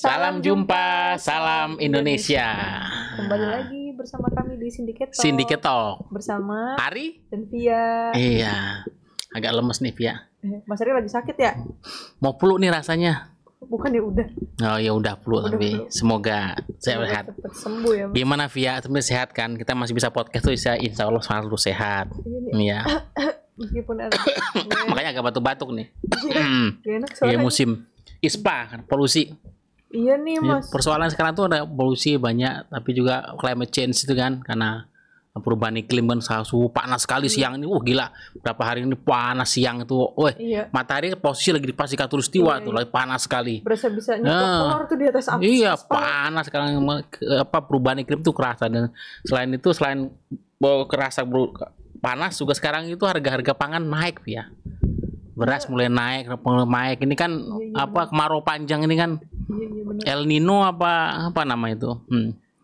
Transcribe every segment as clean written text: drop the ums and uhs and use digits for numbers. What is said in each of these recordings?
Salam jumpa, salam Indonesia. Kembali lagi bersama kami di Syndicate Talk. Bersama Ari dan Via. Iya, agak lemes nih Via. Mas Ari lagi sakit ya? Mau peluk nih rasanya. Bukan ya udah. Oh ya udah peluk tapi semoga sehat. Cepat sembuh ya. Mas. Gimana Via? Sebenarnya sehat kan? Kita masih bisa podcast tuh insya Allah selalu sehat. Iya. Meskipun ada. Makanya agak batuk-batuk nih. Gak enak Iya soalnya. musim ISPA kan polusi. Iya nih Mas. Persoalan sekarang tuh ada polusi banyak, tapi juga climate change itu kan karena perubahan iklim kan suhu panas sekali siang ini. Gila, berapa hari ini panas siang itu. Iya. Matahari posisi lagi di pas di Khatulistiwa tuh, lagi panas sekali. Berasa bisa nyetok telur tuh di atas api. Iya, panas sekarang perubahan iklim tuh kerasa, dan selain itu kerasa panas juga sekarang itu harga-harga pangan naik ya. Beras mulai naik ini kan kemarau panjang ini kan. Iya, bener. El Nino apa nama itu?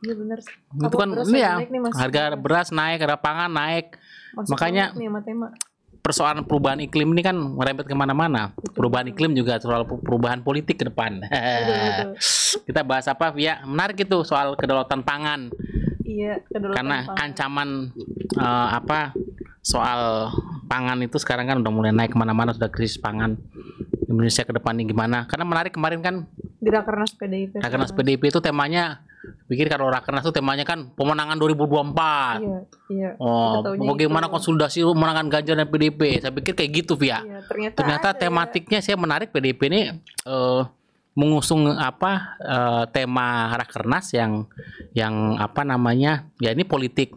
Iya benar. Itu kan harga beras naik, harga pangan naik. Makanya nih, tema. persoalan perubahan iklim ini kan merembet kemana-mana. Perubahan iklim juga soal perubahan politik ke depan. Betul. Kita bahas apa Via? Menarik itu soal kedaulatan pangan. Iya, kedaulatan karena pangan. ancaman soal pangan itu sekarang kan udah mulai naik kemana-mana, sudah krisis pangan. Indonesia ke depannya gimana? Karena menarik kemarin kan di Rakernas PDIP. Rakernas PDIP itu temanya, pikir kalau Rakernas itu temanya kan pemenangan 2024. Iya. Bagaimana konsolidasi pemenangan Ganjar dan PDIP? Saya pikir kayak gitu Via. Iya, ternyata tematiknya saya menarik, PDIP ini mengusung tema Rakernas yang apa namanya? Ya ini politik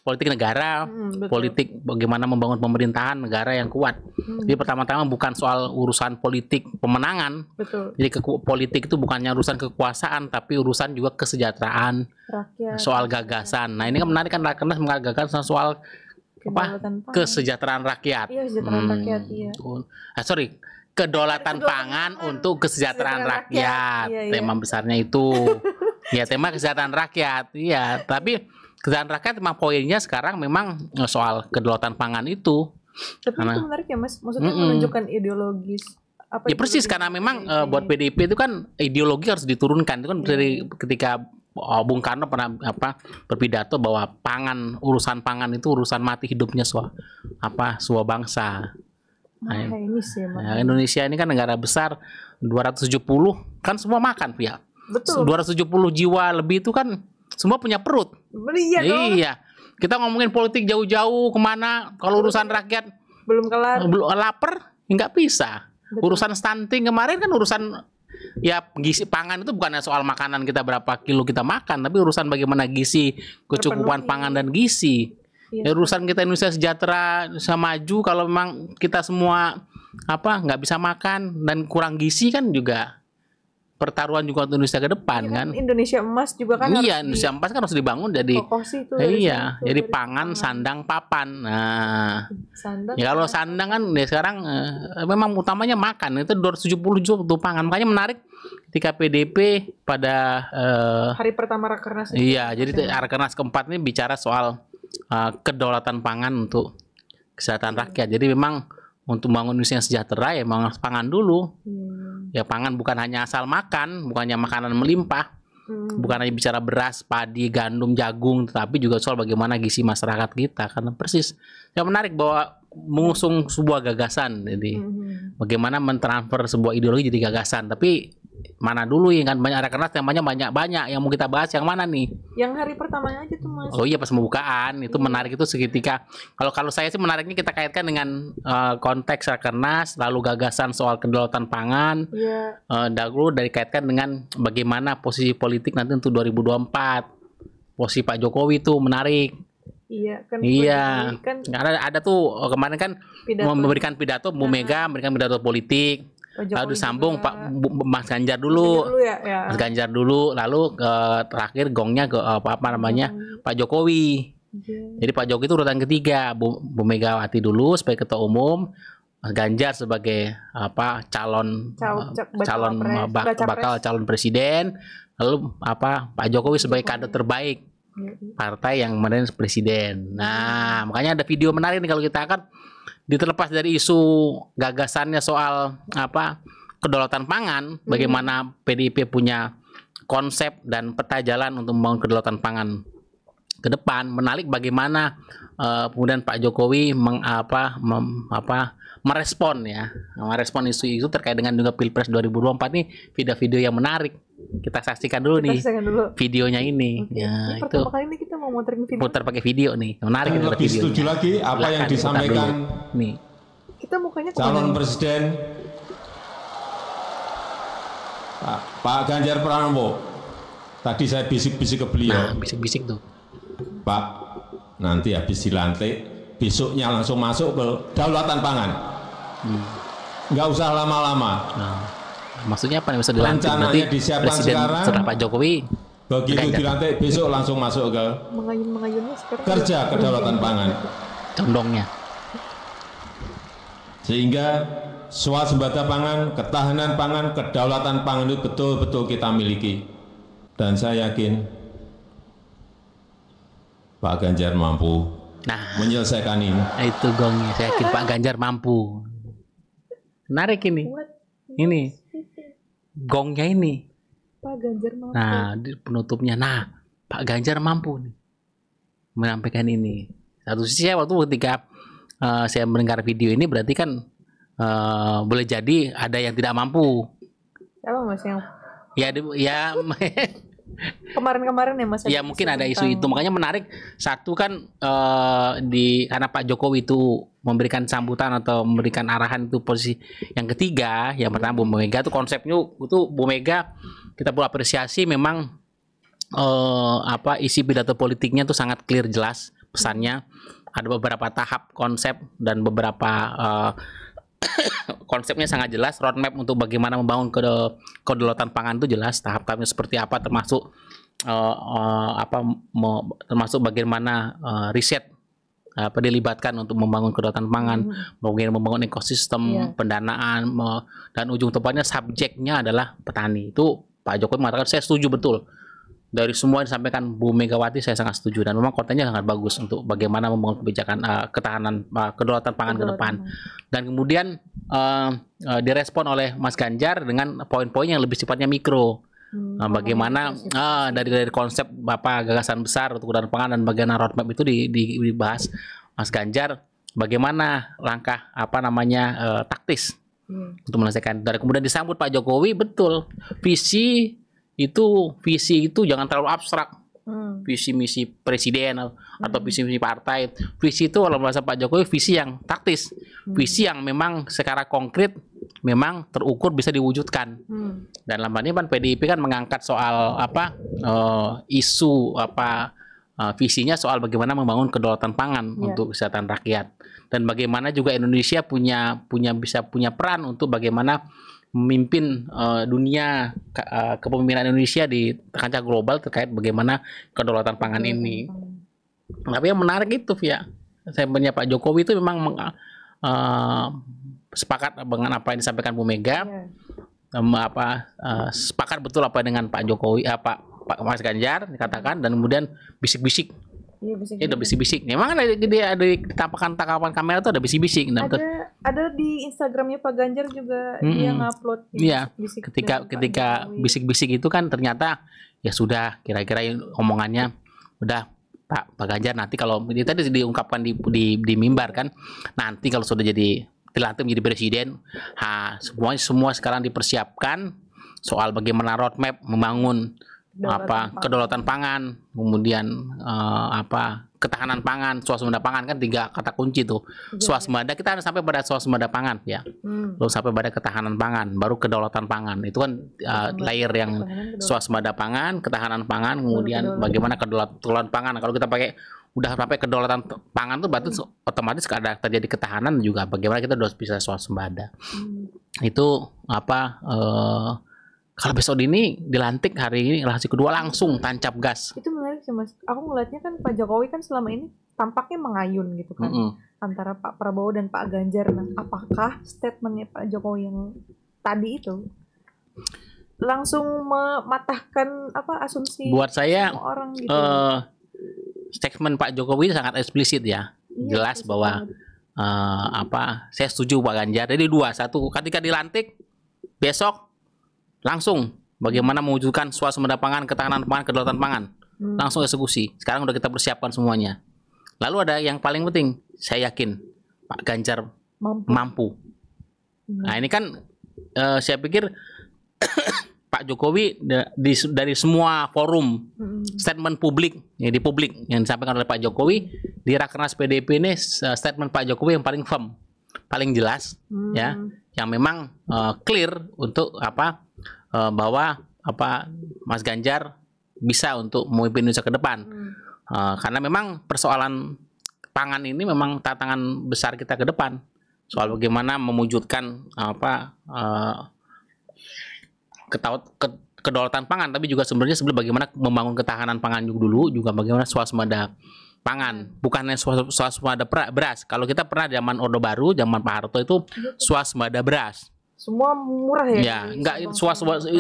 negara, politik bagaimana membangun pemerintahan negara yang kuat. Jadi pertama-tama bukan soal urusan politik pemenangan. Betul. Jadi politik itu bukannya urusan kekuasaan, tapi urusan juga kesejahteraan rakyat, soal gagasan. Nah ini kan menarik kan, Rakernas menggagalkan soal kesejahteraan rakyat. Iya, kesejahteraan rakyat. Iya. Kedaulatan pangan untuk kesejahteraan rakyat. Iya. Tema besarnya itu. Ya tema kesejahteraan rakyat. Iya, tapi kesejahteraan rakyat memang poinnya sekarang memang soal kedaulatan pangan itu. Tapi itu menarik ya Mas, maksudnya menunjukkan ideologis. Ya persis, karena memang buat PDIP itu kan ideologi harus diturunkan. Itu kan dari ketika Bung Karno pernah berpidato bahwa urusan pangan itu urusan mati hidupnya sebuah bangsa. Indonesia ini kan negara besar 270 kan semua makan Pia. Betul. 270 jiwa lebih itu kan semua punya perut. Iya. Kita ngomongin politik jauh-jauh kemana, kalau urusan rakyat belum kelar, belum lapar nggak bisa. Betul. Urusan stunting kemarin kan urusan gizi pangan itu bukannya soal makanan kita berapa kilo kita makan, tapi urusan bagaimana gizi, kecukupan pangan dan gizi. Ya, urusan kita Indonesia sejahtera, bisa maju kalau memang kita semua nggak bisa makan dan kurang gizi kan juga pertaruhan juga untuk Indonesia ke depan kan. Indonesia emas juga kan. Iya, Indonesia emas kan harus dibangun jadi jadi pangan, sandang, papan. Nah, ya kalau sandang kan sekarang memang utamanya makan, itu 270 juta untuk pangan. Makanya menarik ketika PDIP pada hari pertama Rakernas. Iya, jadi Rakernas keempat ini bicara soal kedaulatan pangan untuk kesehatan rakyat. Jadi memang untuk bangun Indonesia yang sejahtera ya memang harus pangan dulu. Ya pangan bukan hanya asal makan, bukannya makanan melimpah, bukan hanya bicara beras, padi, gandum, jagung, tetapi juga soal bagaimana gizi masyarakat kita. Karena persis yang menarik bahwa mengusung sebuah gagasan, jadi bagaimana mentransfer sebuah ideologi jadi gagasan. Tapi mana dulu yang kan banyak Rakernas temanya banyak yang mau kita bahas, yang mana nih? Yang hari pertamanya aja tuh Mas. Oh iya, pas pembukaan itu menarik itu seketika. Kalau saya sih menariknya kita kaitkan dengan konteks Rakernas, lalu gagasan soal kedaulatan pangan. Iya. Dahulu dikaitkan dengan bagaimana posisi politik nanti untuk 2024. Posisi Pak Jokowi itu menarik. Iya kan. Iya. Karena ada tuh kemarin kan memberikan pidato Bu Mega, memberikan pidato politik. Lalu disambung Mas Ganjar dulu, Mas Ganjar dulu, lalu terakhir gongnya ke Pak Jokowi. Jadi Pak Jokowi itu urutan ketiga, Bu Megawati dulu sebagai ketua umum, Mas Ganjar sebagai bakal calon presiden, lalu Pak Jokowi sebagai kader terbaik partai yang kemarin presiden. Nah, makanya ada video menarik nih kalau kita akan terlepas dari isu gagasannya soal kedaulatan pangan, bagaimana PDIP punya konsep dan peta jalan untuk membangun kedaulatan pangan ke depan. Menarik bagaimana kemudian Pak Jokowi merespon isu-isu terkait dengan juga Pilpres 2024 nih, video-video yang menarik. Kita saksikan dulu nih videonya ini. Okay. Ya, ini itu pertama kali ini kita mau muterin video. putar pakai video nih. Menarik Dan lebih videonya. setuju lagi apa yang disampaikan nih. Kita mukanya calon presiden Pak Ganjar Pranowo. Tadi saya bisik-bisik ke beliau. Nah, bisik-bisik tuh. Pak, nanti habis dilantik, besoknya langsung masuk ke daulatan pangan. Nggak usah lama-lama. Nah, maksudnya apa nih, bisa dilantik? Rencananya Berarti disiapkan presiden sekarang. setelah Pak Jokowi Begitu Ganjar. dilantik, besok langsung masuk ke mengayun-mengayunnya sekarang kerja kedaulatan pangan. condongnya. Sehingga swasembada pangan, ketahanan pangan, kedaulatan pangan itu betul-betul kita miliki. Dan saya yakin Pak Ganjar mampu Nah, menyelesaikan ini. itu gongnya. Saya yakin Pak Ganjar mampu. Menarik ini. Ini gongnya ini. Pak Ganjar mampu. Nah, di penutupnya. Nah, Pak Ganjar mampu nih menyampaikan ini. Satu sisi saya waktu ketika saya mendengar video ini berarti kan boleh jadi ada yang tidak mampu. Apa Mas yang Ya kemarin-kemarin ya Mas? ya mungkin ada isu itu, makanya menarik. Satu kan karena Pak Jokowi itu memberikan sambutan atau memberikan arahan itu posisi yang ketiga. Yang pertama Bu Mega itu konsepnya itu Bu Mega kita perlu apresiasi, memang isi pidato politiknya itu sangat clear, jelas pesannya. Ada beberapa tahap konsep dan beberapa konsepnya sangat jelas, roadmap untuk bagaimana membangun kedaulatan pangan itu jelas, tahap-tahapnya seperti apa, termasuk termasuk bagaimana riset dilibatkan untuk membangun kedaulatan pangan, bagaimana membangun ekosistem, pendanaan, dan ujung tepatnya subjeknya adalah petani. Itu Pak Jokowi mengatakan, saya setuju betul. Dari semua yang disampaikan Bu Megawati saya sangat setuju, dan memang kontennya sangat bagus untuk bagaimana membangun kebijakan ketahanan kedaulatan pangan ke depan. Dan kemudian direspon oleh Mas Ganjar dengan poin-poin yang lebih sifatnya mikro. Bagaimana dari konsep gagasan besar untuk kedaulatan pangan dan bagaimana roadmap itu dibahas Mas Ganjar, bagaimana langkah taktis untuk menyelesaikan. Dan kemudian disambut Pak Jokowi, betul visi itu jangan terlalu abstrak, visi misi presiden atau visi misi partai. Visi itu kalau bahasa Pak Jokowi visi yang taktis, visi yang memang secara konkret memang terukur bisa diwujudkan. Dan dalam hal ini kan PDIP kan mengangkat soal isu visinya soal bagaimana membangun kedaulatan pangan untuk kesehatan rakyat, dan bagaimana juga Indonesia bisa punya peran untuk bagaimana memimpin dunia, kepemimpinan Indonesia di kancah global terkait bagaimana kedaulatan pangan ini. Tapi yang menarik itu, Via, saya punya Pak Jokowi itu memang sepakat dengan apa yang disampaikan Bu Mega, sepakat betul apa dengan Pak Jokowi, Pak Mas Ganjar dikatakan, dan kemudian bisik-bisik. Iya, ada bisik-bisik. Memang ada ditampakkan tangkapan kamera itu ada bisik-bisik. Ada di Instagramnya Pak Ganjar juga dia ngupload. Iya. Ketika bisik-bisik itu kan ternyata ya sudah, kira-kira omongannya udah Pak Ganjar nanti kalau tadi diungkapkan di mimbar kan, nanti kalau sudah dilantik menjadi presiden, semua sekarang dipersiapkan soal bagaimana roadmap membangun kedaulatan pangan, kemudian ketahanan pangan, swasembada pangan, kan 3 kata kunci tuh. Swasembada, kita harus sampai pada swasembada pangan ya. Lalu sampai pada ketahanan pangan, baru kedaulatan pangan. Itu kan layer yang swasembada pangan, ketahanan pangan, kemudian bagaimana kedaulatan pangan. Kalau kita udah sampai kedaulatan pangan tuh berarti otomatis ada terjadi ketahanan juga. Bagaimana kita harus bisa swasembada. Itu kalau besok ini dilantik hari ini lahasi kedua langsung tancap gas. Itu menarik sih Mas. Aku ngeliatnya kan Pak Jokowi kan selama ini tampaknya mengayun gitu kan antara Pak Prabowo dan Pak Ganjar. Nah, apakah statementnya Pak Jokowi yang tadi itu langsung mematahkan asumsi buat saya orang gitu? Statement Pak Jokowi sangat eksplisit ya, jelas bahwa saya setuju Pak Ganjar. Jadi 2-1 ketika dilantik besok langsung bagaimana mewujudkan swasembada pangan, ketahanan pangan, kedaulatan pangan. Langsung eksekusi. Sekarang udah kita persiapkan semuanya. Lalu ada yang paling penting, saya yakin Pak Ganjar mampu. Nah ini kan saya pikir Pak Jokowi dari semua forum statement publik ya, di publik yang disampaikan oleh Pak Jokowi di Rakernas PDIP ini statement Pak Jokowi yang paling firm, paling jelas ya, yang memang clear untuk bahwa Mas Ganjar bisa untuk memimpin Indonesia ke depan. Karena memang persoalan pangan ini memang tantangan besar kita ke depan. Soal bagaimana mewujudkan kedaulatan pangan, tapi juga sebenarnya bagaimana membangun ketahanan pangan dulu, juga bagaimana swasembada pangan, bukan hanya swasembada beras. Kalau kita pernah zaman Orde Baru, zaman Pak Harto itu swasembada beras. Semua murah ya? Ya, enggak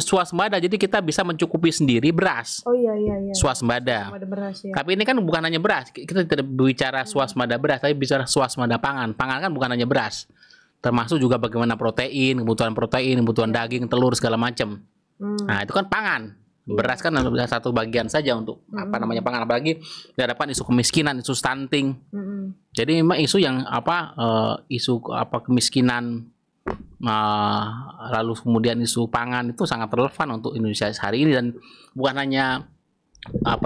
swasembada, jadi kita bisa mencukupi sendiri beras. Oh iya. Swasembada. Beras, ya. Tapi ini kan bukan hanya beras. Kita tidak bicara swasembada beras, tapi bicara swasembada pangan. Pangan kan bukan hanya beras. Termasuk juga bagaimana protein, kebutuhan daging, telur segala macam. Nah, itu kan pangan. Beras kan satu bagian saja untuk pangan, apalagi dihadapkan isu kemiskinan, isu stunting. Jadi memang isu yang kemiskinan, lalu kemudian isu pangan itu sangat relevan untuk Indonesia hari ini, dan bukan hanya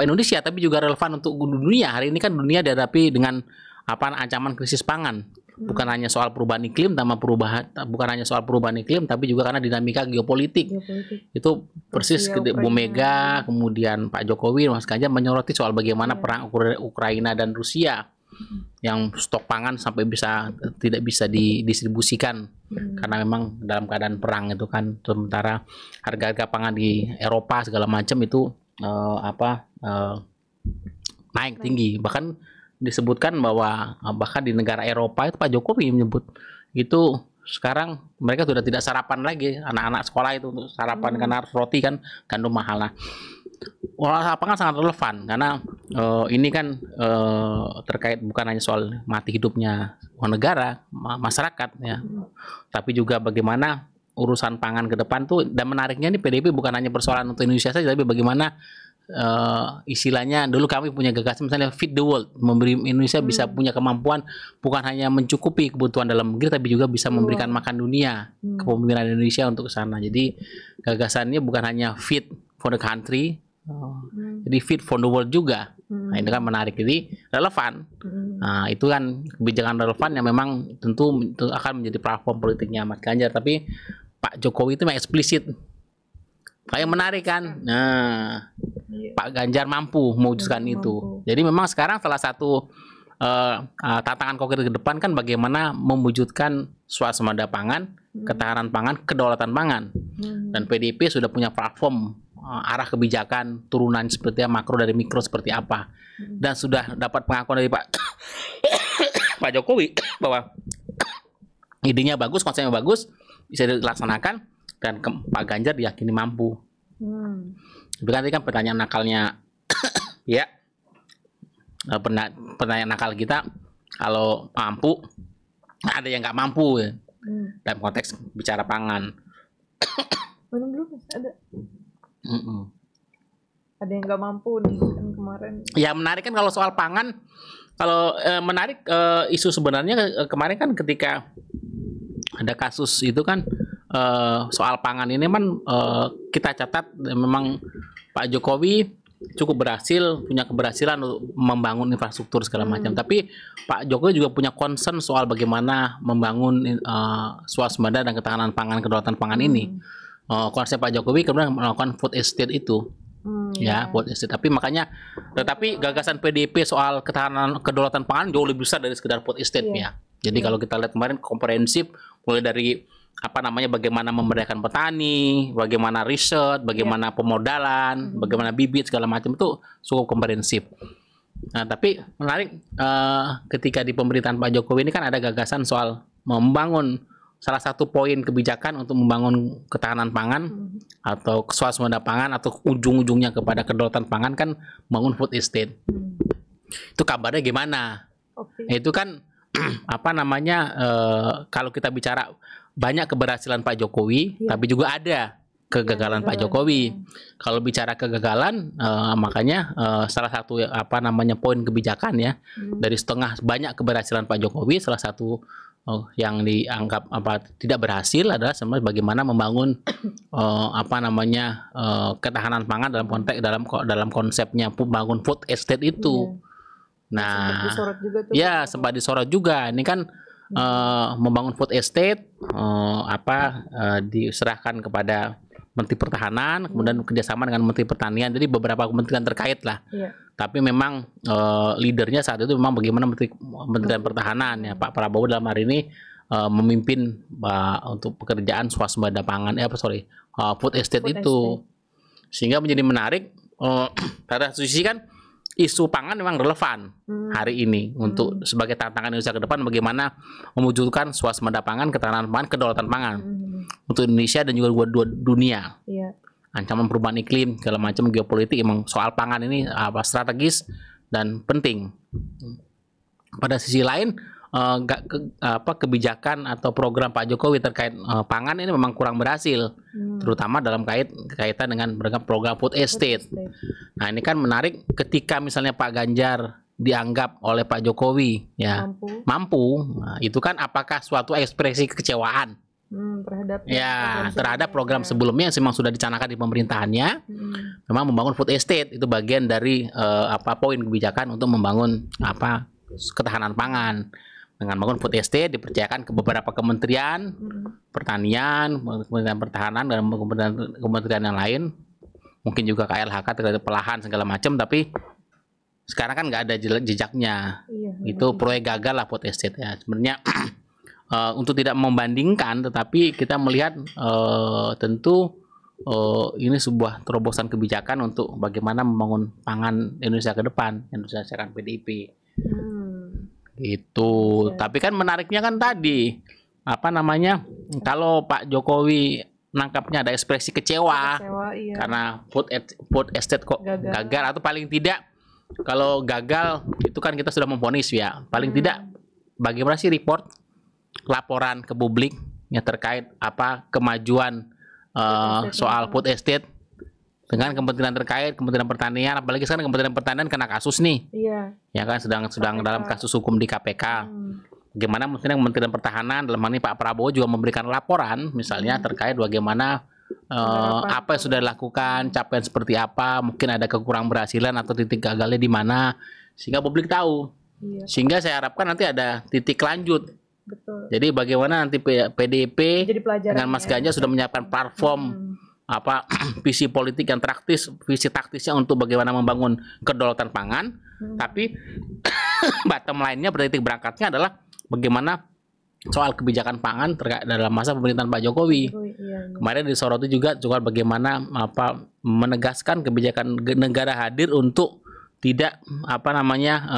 Indonesia tapi juga relevan untuk dunia. Hari ini kan dunia dihadapi dengan ancaman krisis pangan. Bukan hanya soal perubahan iklim, tapi juga karena dinamika geopolitik. Itu persis Bu Mega, kemudian Pak Jokowi, Mas Ganjar menyoroti soal bagaimana perang Ukraina dan Rusia yang stok pangan sampai tidak bisa didistribusikan karena memang dalam keadaan perang itu kan. Sementara harga-harga pangan di Eropa segala macam itu naik tinggi. Bahkan disebutkan bahwa bahkan di negara Eropa itu Pak Jokowi menyebut itu sekarang mereka sudah tidak sarapan lagi, anak-anak sekolah itu untuk sarapan karena roti kan gandum mahal. Nah, olah pangan sangat relevan karena ini kan terkait bukan hanya soal mati hidupnya negara, masyarakat ya, tapi juga bagaimana urusan pangan ke depan tuh. Dan menariknya ini PDIP bukan hanya persoalan untuk Indonesia saja, tapi bagaimana istilahnya dulu kami punya gagasan misalnya feed the world, memberi Indonesia bisa punya kemampuan bukan hanya mencukupi kebutuhan dalam negeri tapi juga bisa memberikan makan dunia, kepemimpinan Indonesia untuk ke sana. Jadi gagasannya bukan hanya feed for the country, jadi feed for the world juga. Nah, ini kan menarik, jadi relevan. Nah, itu kan kebijakan relevan yang memang tentu akan menjadi platform politiknya Mas Ganjar, tapi Pak Jokowi itu memang eksplisit. Kayak menarik kan. Nah, Pak Ganjar mampu mewujudkan itu. Jadi memang sekarang salah satu tantangan konkret ke depan kan bagaimana mewujudkan swasembada pangan, ketahanan pangan, kedaulatan pangan. Dan PDIP sudah punya platform arah kebijakan turunan seperti makro dari mikro seperti apa. Dan sudah dapat pengakuan dari Pak Jokowi bahwa idenya bagus, konsepnya bagus, bisa dilaksanakan, dan Pak Ganjar diyakini mampu. Tapi nanti kan pertanyaan nakalnya ya, pertanyaan nakal kita kalau mampu, ada yang nggak mampu ya, dalam konteks bicara pangan. Belum ada. Ada yang nggak mampu nih kan kemarin. Ya menarik kan kalau soal pangan, menarik isu sebenarnya kemarin kan ketika ada kasus itu kan soal pangan ini kan kita catat memang Pak Jokowi cukup berhasil, punya keberhasilan untuk membangun infrastruktur segala macam. Tapi Pak Jokowi juga punya concern soal bagaimana membangun swasembada dan ketahanan pangan, kedaulatan pangan ini. Konsep Pak Jokowi kemudian melakukan food estate itu. Ya, food estate. Tetapi gagasan PDIP soal ketahanan kedaulatan pangan jauh lebih besar dari sekedar food estate ya. Jadi kalau kita lihat kemarin komprehensif, mulai dari bagaimana memberdayakan petani, bagaimana riset, bagaimana pemodalan, bagaimana bibit segala macam, itu cukup komprehensif. Nah, tapi menarik ketika di pemerintahan Pak Jokowi ini kan ada gagasan soal membangun salah satu poin kebijakan untuk membangun ketahanan pangan atau swasembada pangan atau ujung-ujungnya kepada kedaulatan pangan kan bangun food estate. Itu kabarnya gimana? Itu kan kalau kita bicara banyak keberhasilan Pak Jokowi, tapi juga ada kegagalan Pak Jokowi. Kalau bicara kegagalan, makanya salah satu poin kebijakan ya, dari setengah banyak keberhasilan Pak Jokowi, salah satu yang dianggap tidak berhasil adalah sebenarnya bagaimana membangun ketahanan pangan dalam konteks dalam konsepnya membangun food estate itu. Nah, sempat disorot juga. Ini kan membangun food estate diserahkan kepada Menteri Pertahanan, kemudian kerjasama dengan Menteri Pertanian, jadi beberapa kementerian terkait lah. Tapi memang leadernya saat itu memang bagaimana Kementerian Pertahanan ya, Pak Prabowo dalam hari ini memimpin untuk pekerjaan swasembada pangan, food estate itu, sehingga menjadi menarik. Pada sisi kan isu pangan memang relevan hari ini untuk sebagai tantangan Indonesia ke depan, bagaimana mewujudkan swasembada pangan, ketahanan pangan, kedaulatan pangan untuk Indonesia dan juga dunia. Ancaman perubahan iklim, segala macam geopolitik, emang soal pangan ini strategis dan penting. Pada sisi lain, kebijakan atau program Pak Jokowi terkait pangan ini memang kurang berhasil, terutama dalam kaitan dengan program food estate. Nah, ini kan menarik ketika misalnya Pak Ganjar dianggap oleh Pak Jokowi ya mampu. Nah, itu kan apakah suatu ekspresi kekecewaan terhadap program sebelumnya yang memang sudah dicanangkan di pemerintahannya, memang membangun food estate itu bagian dari poin kebijakan untuk membangun ketahanan pangan. Dengan bangun food estate dipercayakan ke beberapa kementerian, pertanian, kementerian pertahanan, dan kementerian yang lain, mungkin juga KLHK terkait pelahan segala macam. Tapi sekarang kan nggak ada jejaknya. Itu proyek gagal lah food estate ya. Sebenarnya untuk tidak membandingkan, tetapi kita melihat tentu ini sebuah terobosan kebijakan untuk bagaimana membangun pangan Indonesia ke depan, Indonesia akan PDIP. Itu. Tapi kan menariknya kan tadi kalau Pak Jokowi nangkapnya ada ekspresi kecewa karena food estate kok gagal, atau paling tidak kalau gagal itu kan kita sudah memvonis ya, paling tidak bagaimana sih laporan ke publik yang terkait kemajuan soal food estate dengan kementerian terkait, Kementerian Pertanian, apalagi sekarang Kementerian Pertanian kena kasus nih, ya kan sedang dalam kasus hukum di KPK. Bagaimana Kementerian Pertahanan dalam hal ini Pak Prabowo juga memberikan laporan, misalnya terkait bagaimana apa yang sudah dilakukan, capaian seperti apa, mungkin ada kekurang berhasilan atau titik gagalnya di mana, sehingga publik tahu. Sehingga saya harapkan nanti ada titik lanjut. Jadi bagaimana nanti PDIP dengan Mas Ganjar sudah menyiapkan platform visi politik yang visi taktisnya untuk bagaimana membangun kedaulatan pangan, tapi bottom line-nya titik berangkatnya adalah bagaimana soal kebijakan pangan dalam masa pemerintahan Pak Jokowi. Kemarin disoroti juga bagaimana menegaskan kebijakan negara hadir untuk tidak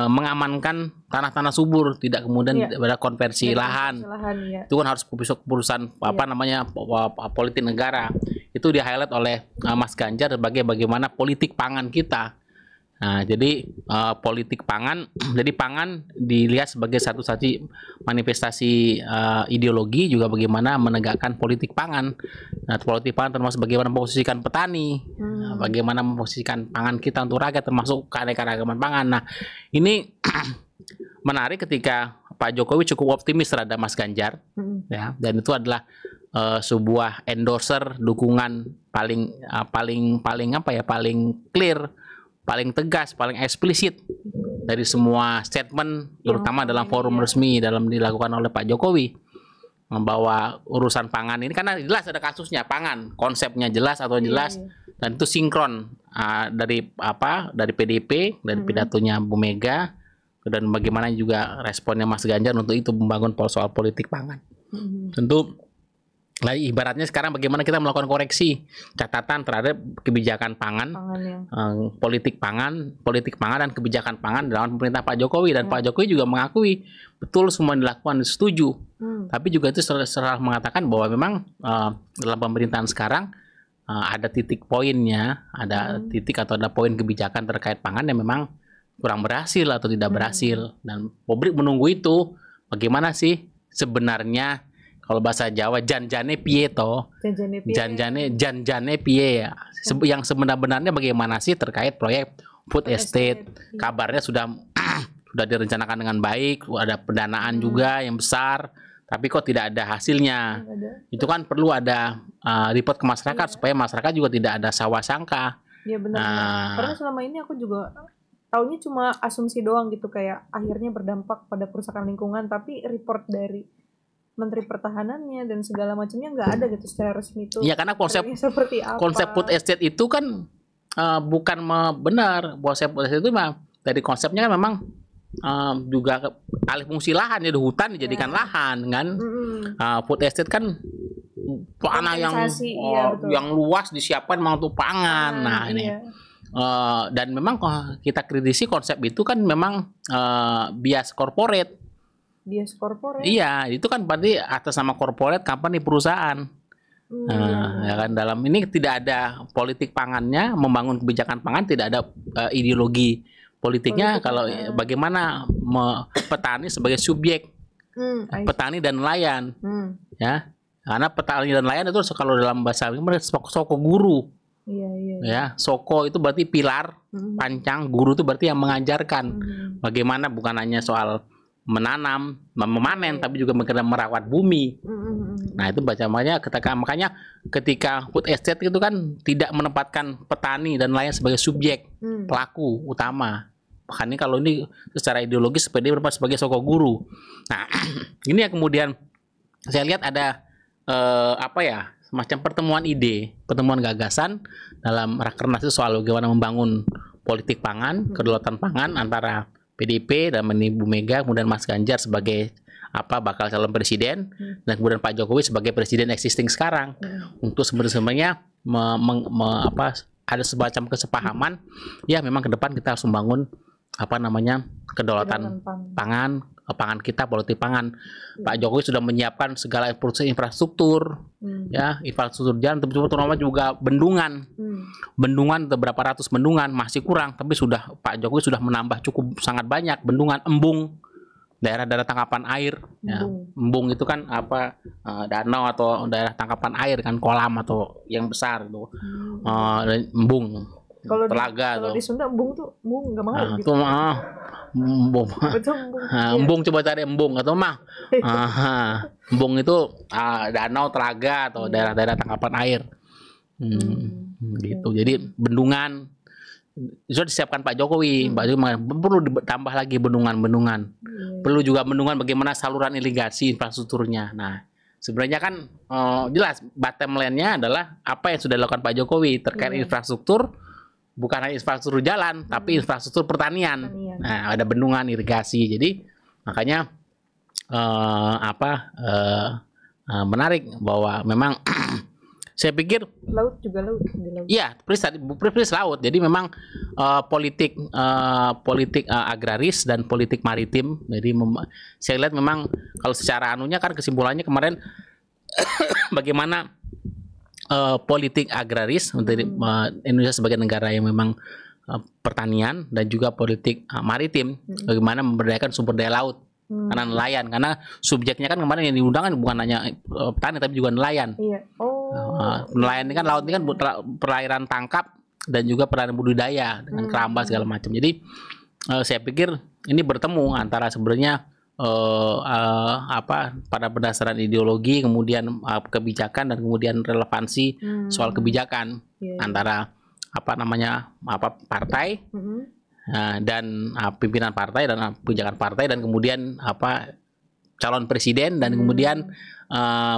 mengamankan tanah-tanah subur, tidak kemudian ada konversi lahan. Itu kan harus keputusan politik negara. Itu di highlight oleh Mas Ganjar sebagai bagaimana politik pangan kita. Nah, jadi politik pangan, jadi pangan dilihat sebagai satu-satu manifestasi ideologi, juga bagaimana menegakkan politik pangan. Nah, politik pangan termasuk bagaimana memposisikan petani, bagaimana memposisikan pangan kita untuk rakyat, termasuk keanekaragaman pangan. Nah, ini menarik ketika Pak Jokowi cukup optimis terhadap Mas Ganjar, ya, dan itu adalah sebuah endorser dukungan paling clear, paling tegas, paling eksplisit dari semua statement, terutama dalam forum resmi dalam dilakukan oleh Pak Jokowi, membawa urusan pangan ini karena jelas ada kasusnya pangan, konsepnya jelas atau jelas, dan itu sinkron dari PDIP, dari pidatonya Bu Mega, dan bagaimana juga responnya Mas Ganjar untuk itu membangun soal politik pangan. Tentu ibaratnya sekarang bagaimana kita melakukan koreksi catatan terhadap kebijakan pangan, politik pangan dan kebijakan pangan dalam pemerintah Pak Jokowi, dan Pak Jokowi juga mengakui betul semua yang dilakukan setuju. Tapi juga itu setelah mengatakan bahwa memang dalam pemerintahan sekarang ada titik poinnya, ada titik atau ada poin kebijakan terkait pangan yang memang kurang berhasil atau tidak berhasil, dan publik menunggu itu bagaimana sih sebenarnya kalau bahasa Jawa janjane piye to? Janjane piye ya. Yang sebenar-benarnya bagaimana sih terkait proyek food estate? Kabarnya sudah sudah direncanakan dengan baik, ada pendanaan juga yang besar, tapi kok tidak ada hasilnya. Itu kan perlu ada report ke masyarakat supaya masyarakat juga tidak ada salah sangka. Iya benar. Karena selama ini aku juga taunya cuma asumsi doang gitu, kayak akhirnya berdampak pada kerusakan lingkungan, tapi report dari Menteri Pertahanannya dan segala macamnya nggak ada gitu secara resmi itu. Iya, karena konsep food estate itu kan bukan benar. Konsep food estate itu memang dari konsepnya kan memang juga alih fungsi lahan, jadi hutan dijadikan lahan kan. Food estate kan tanah yang luas disiapkan memang untuk pangan. Nah ini dan memang kita kritisi konsep itu kan memang bias corporate. Iya, itu kan berarti atas nama corporate company perusahaan. Ya kan, dalam ini tidak ada politik pangannya, membangun kebijakan pangan, tidak ada ideologi politiknya. Kalau bagaimana petani sebagai subjek, petani dan nelayan, ya, karena petani dan nelayan itu kalau dalam bahasa Inggris soko guru. Ya, soko itu berarti pilar, pancang, guru itu berarti yang mengajarkan bagaimana bukan hanya soal menanam, memanen, tapi juga merawat bumi. Nah itu makanya ketika food estate itu kan tidak menempatkan petani dan nelayan sebagai subjek pelaku utama. Bahkan ini kalau ini secara ideologis SPD berapa sebagai soko guru. Nah ini yang kemudian saya lihat ada semacam pertemuan ide, pertemuan gagasan dalam rakernas itu soal bagaimana membangun politik pangan, kedaulatan pangan antara PDIP dan Ibu Mega, kemudian Mas Ganjar sebagai bakal calon presiden, dan kemudian Pak Jokowi sebagai presiden existing sekarang, untuk sebenarnya ada semacam kesepahaman ya memang ke depan kita harus membangun kedaulatan pangan kita, politik pangan. Pak Jokowi sudah menyiapkan segala infrastruktur, ya, infrastruktur jalan, terutama juga bendungan. Bendungan berapa ratus bendungan masih kurang, tapi Pak Jokowi sudah menambah cukup sangat banyak bendungan, embung, daerah-daerah tangkapan air. Ya. Embung itu kan danau atau daerah tangkapan air kan, kolam atau yang besar itu. Embung. Telaga kalau di Sunda embung tuh nggak mau gitu. Embung. Embung coba cari embung atau mah. Embung itu danau, telaga atau daerah-daerah tangkapan air. Gitu. Jadi bendungan sudah disiapkan Pak Jokowi. Pak Jokowi perlu ditambah lagi bendungan-bendungan. Perlu juga bendungan bagaimana saluran irigasi infrastrukturnya. Nah, sebenarnya kan jelas bottom line-nya adalah apa yang sudah dilakukan Pak Jokowi terkait infrastruktur. Bukan hanya infrastruktur jalan, tapi infrastruktur pertanian. Nah, ada bendungan, irigasi. Jadi makanya menarik bahwa memang saya pikir laut. Iya, prinsip laut. Jadi memang politik agraris dan politik maritim. Jadi saya lihat memang kalau secara anunya kan kesimpulannya kemarin bagaimana politik agraris untuk Indonesia sebagai negara yang memang pertanian, dan juga politik maritim, bagaimana memberdayakan sumber daya laut karena nelayan, karena subjeknya kan kemarin yang diundang kan bukan hanya petani tapi juga nelayan. Nelayan ini kan, laut ini kan perairan tangkap dan juga perairan budidaya dengan keramba segala macam. Jadi saya pikir ini bertemu antara sebenarnya pada berdasarkan ideologi, kemudian kebijakan, dan kemudian relevansi soal kebijakan antara partai dan pimpinan partai dan kebijakan partai, dan kemudian calon presiden, dan kemudian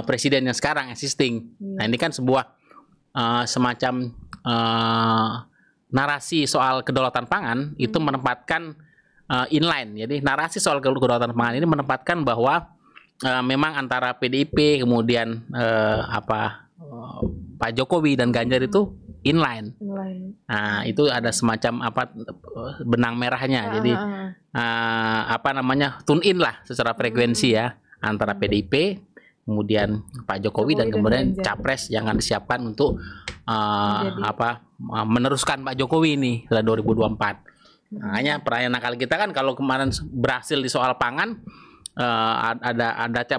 presiden yang sekarang existing. Nah ini kan sebuah semacam narasi soal kedaulatan pangan itu menempatkan inline. Jadi narasi soal kedaulatan pangan ini menempatkan bahwa memang antara PDIP kemudian Pak Jokowi dan Ganjar itu inline. Nah, itu ada semacam benang merahnya. Jadi tune in lah secara frekuensi ya antara PDIP kemudian Pak Jokowi dan kemudian capres yang akan disiapkan untuk meneruskan Pak Jokowi ini pada 2024. Makanya perayaan nakal kita kan kalau kemarin berhasil di soal pangan,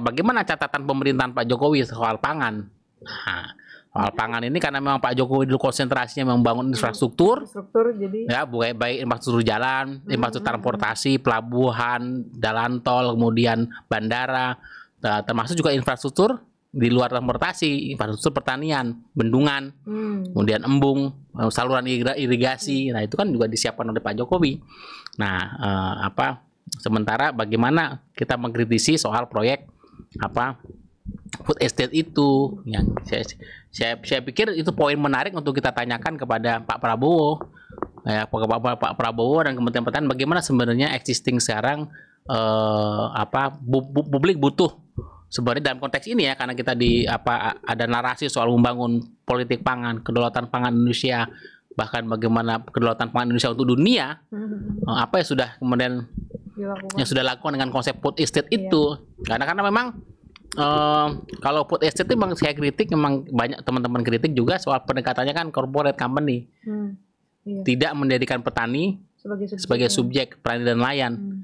bagaimana catatan pemerintahan Pak Jokowi soal pangan. Nah, soal pangan ini karena memang Pak Jokowi dulu konsentrasinya membangun infrastruktur, jadi ya baik infrastruktur jalan, infrastruktur transportasi, pelabuhan, jalan tol, kemudian bandara, termasuk juga infrastruktur di luar transportasi, infrastruktur pertanian, bendungan, kemudian embung, saluran irigasi. Nah, itu kan juga disiapkan oleh Pak Jokowi. Nah, sementara bagaimana kita mengkritisi soal proyek food estate itu, yang saya pikir itu poin menarik untuk kita tanyakan kepada Pak Prabowo, ya, Pak Prabowo dan Kementerian Pertanian, bagaimana sebenarnya existing sekarang publik butuh sebenarnya dalam konteks ini ya, karena kita ada narasi soal membangun politik pangan, kedaulatan pangan Indonesia, bahkan bagaimana kedaulatan pangan Indonesia untuk dunia, apa yang sudah kemudian yang sudah dilakukan dengan konsep food estate itu, karena memang kalau food estate itu memang saya kritik, memang banyak teman-teman kritik juga soal pendekatannya kan corporate company, tidak menjadikan petani sebagai subjek petani dan nelayan.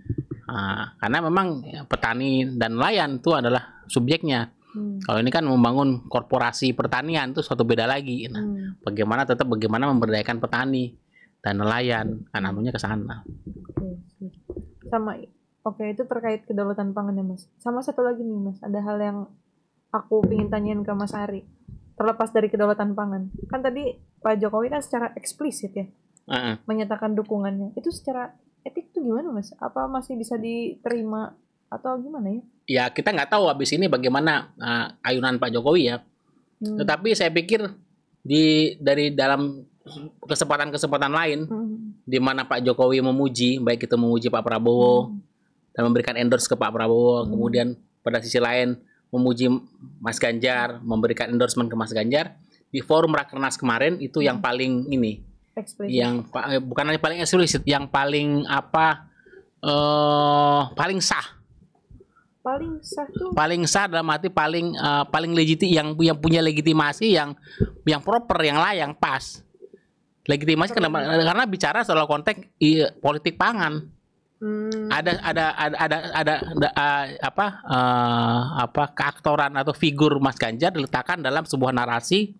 Karena memang petani dan nelayan itu adalah subjeknya. Kalau ini kan membangun korporasi pertanian itu suatu beda lagi. Nah, bagaimana memberdayakan petani dan nelayan, anunya ke sana. Oke, itu terkait kedaulatan pangan ya Mas. Sama satu lagi nih Mas, ada hal yang aku ingin tanyain ke Mas Ari. Terlepas dari kedaulatan pangan, kan tadi Pak Jokowi kan secara eksplisit ya menyatakan dukungannya. Itu secara etik itu gimana Mas? Apa masih bisa diterima atau gimana ya? Ya, kita nggak tahu habis ini bagaimana ayunan Pak Jokowi ya. Tetapi saya pikir dari dalam kesempatan-kesempatan lain di mana Pak Jokowi memuji, baik itu memuji Pak Prabowo dan memberikan endorse ke Pak Prabowo, kemudian pada sisi lain memuji Mas Ganjar, memberikan endorsement ke Mas Ganjar di forum Rakernas kemarin, itu yang paling ini, yang bukan hanya paling eksplisit, yang paling paling sah. Paling sah dalam arti paling legitim, yang punya legitimasi yang proper, yang layak, pas. Legitimasi karena bicara soal konteks politik pangan. Ada keaktoran atau figur Mas Ganjar diletakkan dalam sebuah narasi,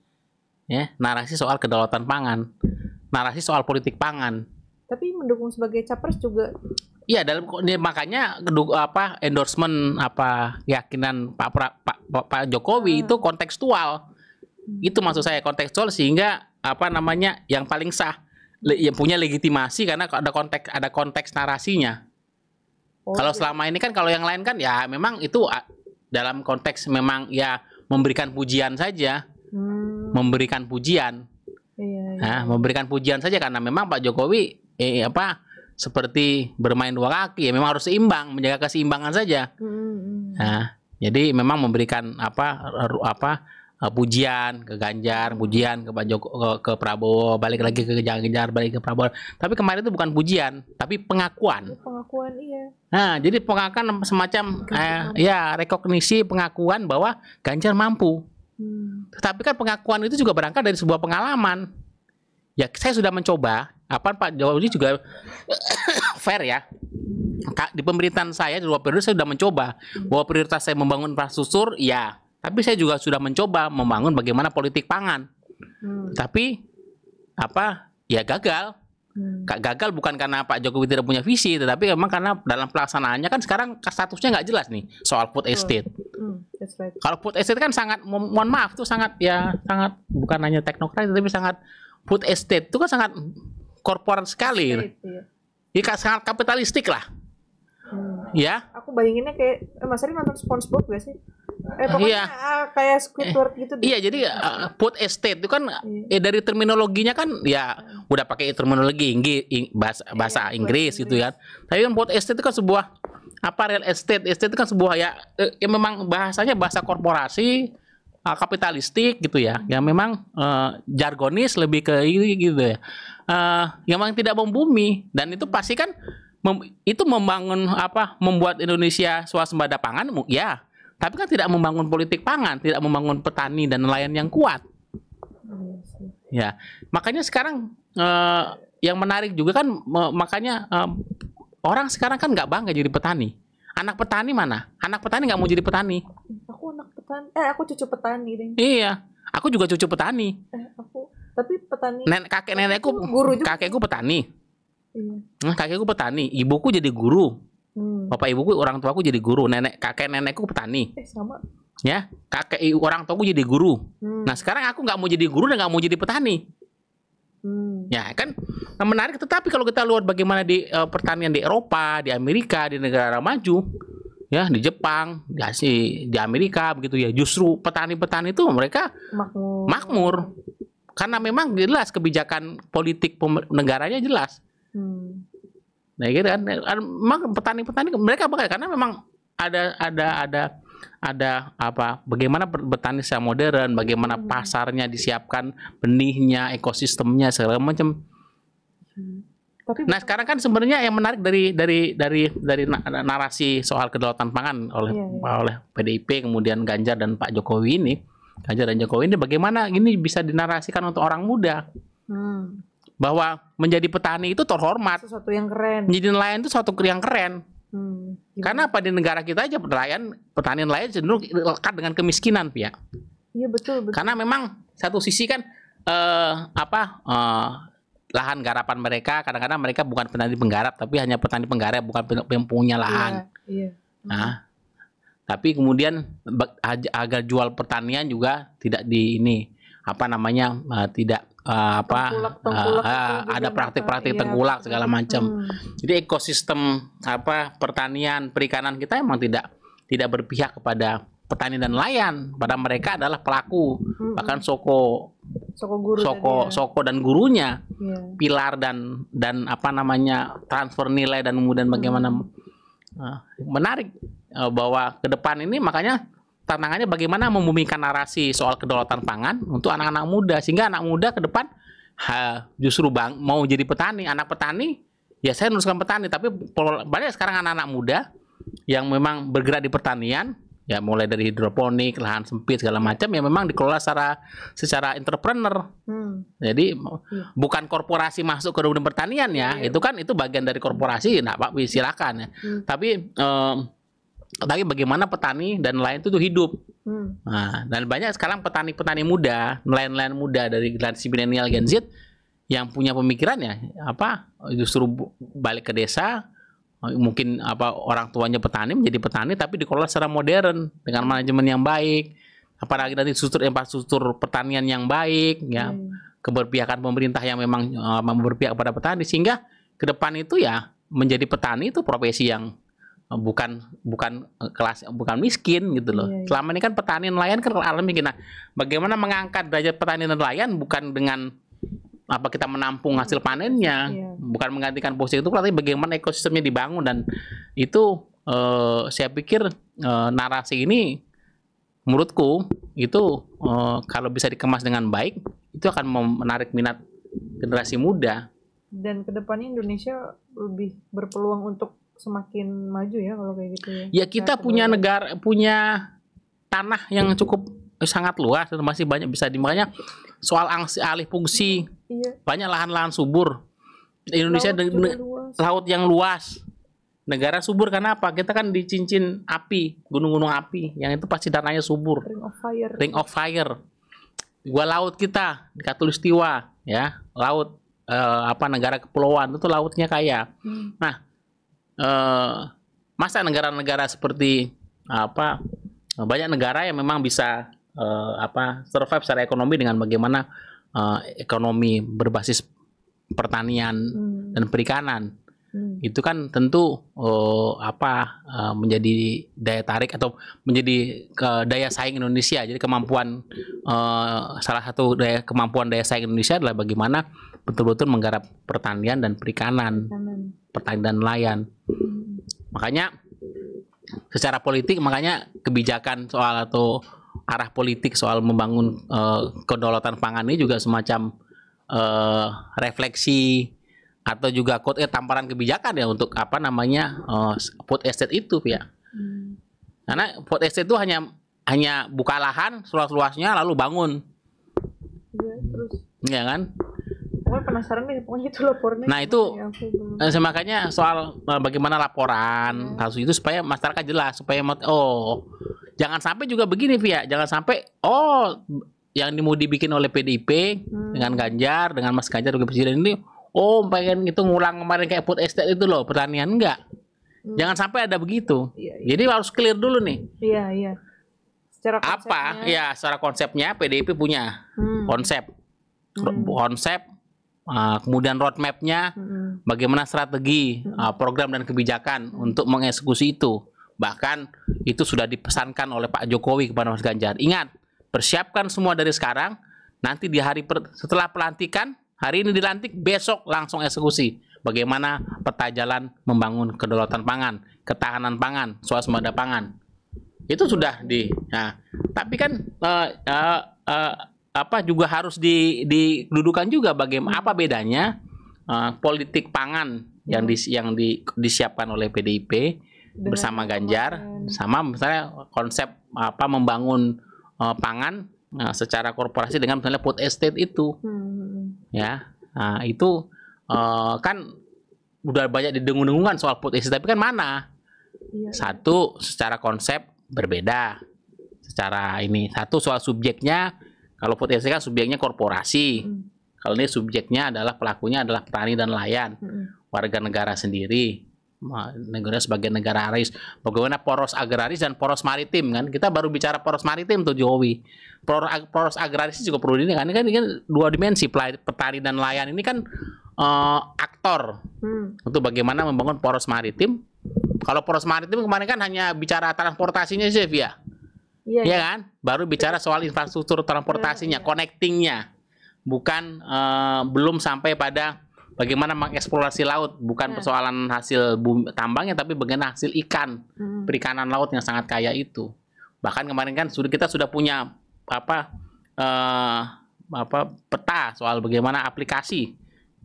ya, narasi soal kedaulatan pangan, narasi soal politik pangan. Tapi mendukung sebagai capres juga. Iya, makanya endorsement keyakinan Pak Jokowi itu kontekstual. Itu maksud saya, kontekstual, sehingga yang paling sah, yang punya legitimasi karena ada konteks narasinya. Kalau selama ini kan, kalau yang lain kan ya memang itu dalam konteks memang ya memberikan pujian saja, memberikan pujian, memberikan pujian saja, karena memang Pak Jokowi seperti bermain dua kaki, ya memang harus seimbang, menjaga keseimbangan saja. Nah, jadi memang memberikan pujian ke Ganjar, pujian ke Pak ke Prabowo, balik lagi ke Ganjar, balik ke Prabowo. Tapi kemarin itu bukan pujian, tapi pengakuan. Pengakuan, iya. Nah, jadi pengakuan semacam rekognisi, pengakuan bahwa Ganjar mampu. Tetapi kan pengakuan itu juga berangkat dari sebuah pengalaman. Ya, saya sudah mencoba. Pak Jokowi juga fair ya. Di pemerintahan saya di 2 periode saya sudah mencoba bahwa prioritas saya membangun infrastruktur, ya. Tapi saya juga sudah mencoba membangun bagaimana politik pangan. Tapi ya gagal. Gagal bukan karena Pak Jokowi tidak punya visi, tetapi memang karena dalam pelaksanaannya kan sekarang statusnya nggak jelas nih soal food estate. Right. Kalau food estate kan sangat, mohon maaf, itu sangat bukan hanya teknokratis, tapi sangat, food estate itu kan sangat korporat sekali. Ya, sangat kapitalistik lah. Ya. Aku bayanginnya kayak Mas Ari nonton SpongeBob gak sih? Pokoknya kayak Squidward gitu deh. Iya, jadi food estate itu kan dari terminologinya kan ya udah pakai terminologi bahasa Inggris gitu ya. Tapi kan food estate itu kan sebuah real estate itu kan sebuah ya memang bahasanya bahasa korporasi, kapitalistik gitu ya. Yang memang jargonis lebih ke gitu ya. Yang memang tidak membumi, dan itu pasti kan itu membangun membuat Indonesia swasembada pangan, ya. Tapi kan tidak membangun politik pangan, tidak membangun petani dan nelayan yang kuat. Ya, makanya sekarang yang menarik juga kan, makanya orang sekarang kan nggak bangga jadi petani. Anak petani mana? Anak petani nggak mau jadi petani. Aku anak petani. Aku cucu petani deh. Iya, aku juga cucu petani. Tapi petani. Kakek nenekku guru juga. Kakekku petani. Iya. Kakekku petani, ibuku jadi guru. Bapak ibuku, orang tuaku jadi guru. Kakek nenekku petani. Sama. Ya, orang tuaku jadi guru. Nah, sekarang aku nggak mau jadi guru dan nggak mau jadi petani. Ya kan menarik, tetapi kalau kita lihat bagaimana di pertanian di Eropa, di Amerika, di negara maju, ya di Jepang, di Amerika begitu ya, justru petani-petani itu mereka makmur karena memang jelas kebijakan politik negaranya jelas. Nah gitu kan, memang petani-petani mereka karena memang ada apa, bagaimana bertani secara modern, bagaimana pasarnya disiapkan, benihnya, ekosistemnya segala macam. Nah sekarang kan sebenarnya yang menarik dari narasi soal kedaulatan pangan oleh PDIP, kemudian Ganjar dan Pak Jokowi ini, bagaimana ini bisa dinarasikan untuk orang muda bahwa menjadi petani itu terhormat, sesuatu yang keren, menjadi nelayan itu sesuatu yang keren. Karena apa, di negara kita aja petani nelayan cenderung lekat dengan kemiskinan, Pia. Iya betul. Karena memang satu sisi kan lahan garapan mereka, kadang-kadang mereka bukan petani penggarap, tapi hanya petani penggarap, bukan punya lahan. Iya. Nah, tapi kemudian agar jual pertanian juga tidak tidak ada praktik-praktik tengkulak segala macam. Jadi ekosistem pertanian perikanan kita emang tidak berpihak kepada petani dan nelayan, pada mereka adalah pelaku. Bahkan Soko dan gurunya pilar dan transfer nilai dan kemudian bagaimana menarik bahwa ke depan ini, makanya tantangannya bagaimana membumikan narasi soal kedaulatan pangan untuk anak-anak muda, sehingga anak muda ke depan justru mau jadi petani. Anak petani, ya saya meneruskan petani, tapi banyak sekarang anak-anak muda yang memang bergerak di pertanian, ya mulai dari hidroponik, lahan sempit segala macam, yang memang dikelola secara entrepreneur. Jadi bukan korporasi masuk ke dunia pertanian ya, itu bagian dari korporasi, nah Pak silakan ya. Tapi bagaimana petani dan nelayan itu hidup. Nah, dan banyak sekarang petani-petani muda, nelayan-nelayan muda dari generasi milenial Gen Z yang punya pemikirannya justru balik ke desa, mungkin orang tuanya petani, menjadi petani tapi dikelola secara modern dengan manajemen yang baik, apalagi dari infrastruktur pertanian yang baik, ya, keberpihakan pemerintah yang memang berpihak pada petani, sehingga ke depan itu ya menjadi petani itu profesi yang bukan miskin gitu loh. Selama ini kan petani nelayan kan alami. Nah, bagaimana mengangkat derajat petani dan nelayan bukan dengan kita menampung hasil panennya, bukan menggantikan posisi itu, tapi bagaimana ekosistemnya dibangun. Dan itu saya pikir narasi ini menurutku itu kalau bisa dikemas dengan baik, itu akan menarik minat generasi muda. Dan kedepannya Indonesia lebih berpeluang untuk semakin maju ya kalau kayak gitu ya. Ya kita punya tanah yang cukup sangat luas dan masih banyak bisa makanya soal alih fungsi, banyak lahan-lahan subur. Indonesia laut yang luas, negara subur. Karena apa? Kita kan di cincin api, gunung-gunung api, yang itu pasti dananya subur. Ring of fire. Gua laut kita di Katulistiwa, ya, laut negara kepulauan itu lautnya kaya. Nah, masa negara-negara seperti banyak negara yang memang bisa survive secara ekonomi dengan bagaimana ekonomi berbasis pertanian dan perikanan. Itu kan tentu menjadi daya tarik atau menjadi daya saing Indonesia. Jadi salah satu kemampuan daya saing Indonesia adalah bagaimana betul-betul menggarap pertanian dan perikanan, pertanian dan nelayan. Makanya secara politik, makanya kebijakan soal atau arah politik soal membangun kedaulatan pangan ini juga semacam refleksi atau juga tamparan kebijakan ya untuk food estate itu ya. Karena food estate itu hanya buka lahan seluas-luasnya lalu bangun. Iya, terus. Ya kan? Pokoknya penasaran deh, pokoknya itu laporannya. Nah itu Ya, makanya soal bagaimana laporan kasus itu supaya masyarakat jelas, supaya jangan sampai juga begini Via, jangan sampai yang mau dibikin oleh PDIP dengan Ganjar, dengan Mas Ganjar juga presiden ini, pengen itu ngulang kemarin kayak food estate itu loh, pertanian enggak. Jangan sampai ada begitu. Jadi harus clear dulu nih. Iya. Secara konsepnya. Secara konsepnya PDIP punya konsep, kemudian roadmap-nya, bagaimana strategi, program dan kebijakan untuk mengeksekusi itu. Bahkan itu sudah dipesankan oleh Pak Jokowi kepada Mas Ganjar. Ingat, persiapkan semua dari sekarang. Nanti di hari setelah pelantikan, hari ini dilantik, besok langsung eksekusi. Bagaimana peta jalan membangun kedaulatan pangan, ketahanan pangan, swasembada pangan. Itu sudah tapi kan juga harus didudukan juga bagaimana apa bedanya politik pangan yang disiapkan oleh PDIP bersama Ganjar sama misalnya konsep membangun pangan secara korporasi dengan misalnya food estate itu. Itu kan udah banyak didengung-dengungkan soal food estate, tapi kan mana? Satu secara konsep berbeda. Secara satu soal subjeknya. Kalau food estate kan subjeknya korporasi. Kalau ini subjeknya adalah pelakunya adalah petani dan nelayan, warga negara sendiri, negara sebagai negara agraris. Bagaimana poros agraris dan poros maritim kan? Kita baru bicara poros maritim tuh Jokowi. Poros agraris juga perlu ini kan dua dimensi, petani dan nelayan ini kan aktor untuk bagaimana membangun poros maritim. Kalau poros maritim kemarin kan hanya bicara transportasinya sih ya. Iya kan? Baru bicara soal infrastruktur transportasinya, connectingnya, bukan belum sampai pada bagaimana mengeksplorasi laut, bukan persoalan hasil tambangnya, tapi bagaimana hasil ikan, perikanan laut yang sangat kaya itu. Bahkan kemarin kan kita sudah punya peta soal bagaimana aplikasi.